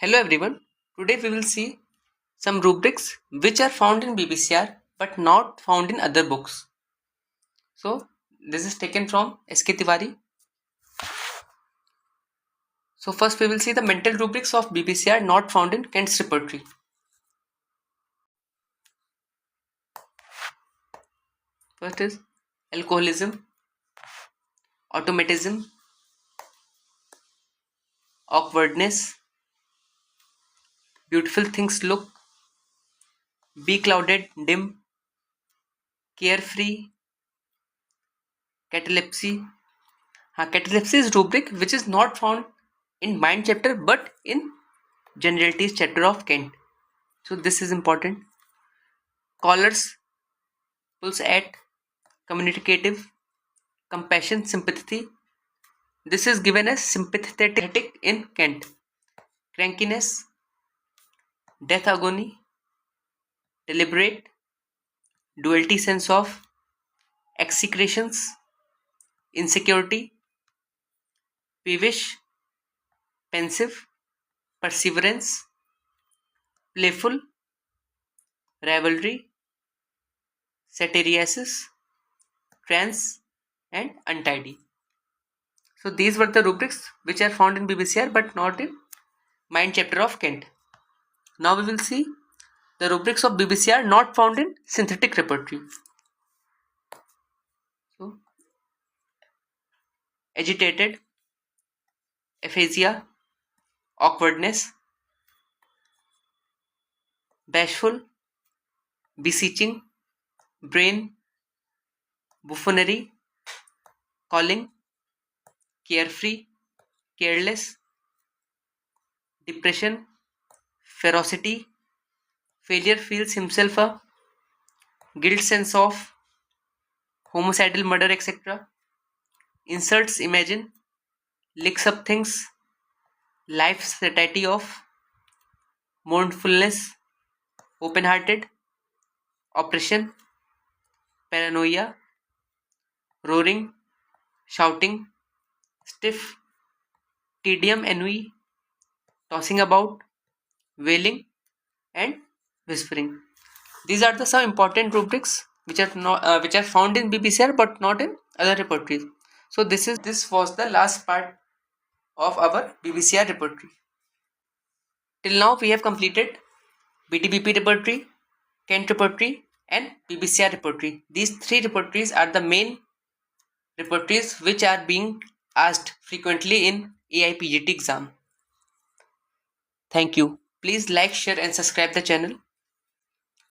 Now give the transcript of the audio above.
Hello everyone. Today we will see some rubrics which are found in BBCR but not found in other books. So this is taken from S.K. Tiwari. So first we will see the mental rubrics of BBCR not found in Kent's repertory. First is alcoholism, automatism, awkwardness, beautiful things look, be clouded, dim, carefree, catalepsy. Catalepsy is rubric which is not found in mind chapter but in generalities chapter of Kent. So this is important. Callers, pulse at, communicative, compassion, sympathy. This is given as sympathetic in Kent. Crankiness, death agony, deliberate, duality sense of, execrations, insecurity, peevish, pensive, perseverance, playful, rivalry, satyriasis, trance, and untidy. So these were the rubrics which are found in BBCR but not in Mind chapter of Kent. Now we will see the rubrics of BBCR not found in synthetic repertory. So agitated, aphasia, awkwardness, bashful, beseeching, brain, buffoonery, calling, carefree, careless, depression, ferocity, failure feels himself a, guilt sense of, homicidal murder, etc. Inserts imagine, licks up things, life satiety of, mournfulness, open-hearted, oppression, paranoia, roaring, shouting, stiff, tedium, ennui, tossing about, wailing, and whispering. These are the some important rubrics which are found in BBCR but not in other repertories. So this was the last part of our BBCR repertory. Till now we have completed BTBP repertory, Kent repertory, and BBCR repertory. These three repertories are the main repertories which are being asked frequently in AIPGT exam. Thank you. Please like, share, and subscribe the channel.